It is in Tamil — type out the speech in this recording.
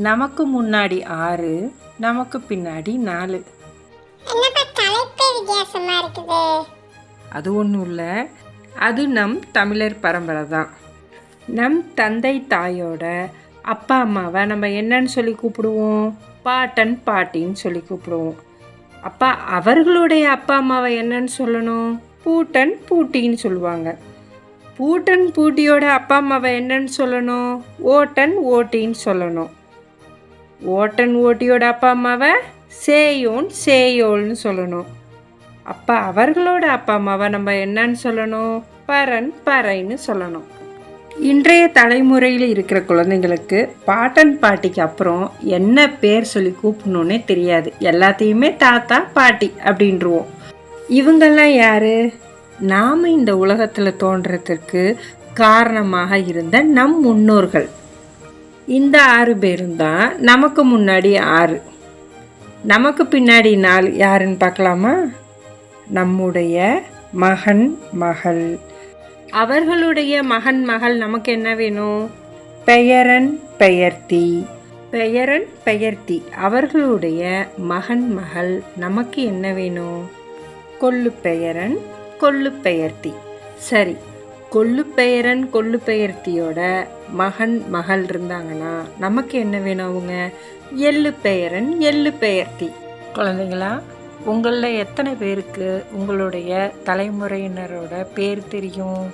நமக்கு முன்னாடி 6, நமக்கு பின்னாடி 4. அது ஒன்றும் இல்லை, அது நம் தமிழர் பரம்பரை தான். நம் தந்தை தாயோட அப்பா அம்மாவை நம்ம என்னன்னு சொல்லி கூப்பிடுவோம்? பாட்டன் பாட்டின்னு சொல்லி கூப்பிடுவோம். அப்பா அவர்களுடைய அப்பா அம்மாவை என்னன்னு சொல்லணும்? பூட்டன் பூட்டின்னு சொல்லுவாங்க. பூட்டன் பூட்டியோட அப்பா அம்மாவை என்னன்னு சொல்லணும்? ஓட்டன் ஓட்டின்னு சொல்லணும். ஓட்டன் ஓட்டியோட அப்பா அம்மாவை சேயோன் சேயோல்னு சொல்லணும். அப்பா அவர்களோட அப்பா அம்மாவை நம்ம என்னன்னு சொல்லணும்? பரன் பறைன்னு சொல்லணும். இன்றைய தலைமுறையில் இருக்கிற குழந்தைங்களுக்கு பாட்டன் பாட்டிக்கு அப்புறம் என்ன பேர் சொல்லி கூப்பிடணுன்னே தெரியாது. எல்லாத்தையுமே தாத்தா பாட்டி அப்படின்றுவோம். இவங்கெல்லாம் யாரு? நாம் இந்த உலகத்தில் தோன்றதுக்கு காரணமாக இருந்த நம் முன்னோர்கள். இந்த 6 பேரும் தான் நமக்கு முன்னாடி 6, நமக்கு பின்னாடி 4 யாருன்னு பார்க்கலாமா? நம்முடைய மகன் மகள். அவர்களுடைய மகன் மகள் நமக்கு என்ன வேணும்? பெயரன் பெயர்த்தி. பெயரன் பெயர்த்தி அவர்களுடைய மகன் மகள் நமக்கு என்ன வேணும்? கொள்ளு பெயரன் கொள்ளு பெயர்த்தி. சரி, கொள்ளு பெயரன் கொள்ளு பெயர்த்தியோட மகன் மகள் இருந்தாங்கன்னா நமக்கு என்ன வேணும்? அவங்க எள்ளு பெயரன் எள்ளு பெயர்த்தி. குழந்தைங்களா, உங்களில் எத்தனை பேருக்கு உங்களுடைய தலைமுறையினரோட பேர் தெரியும்?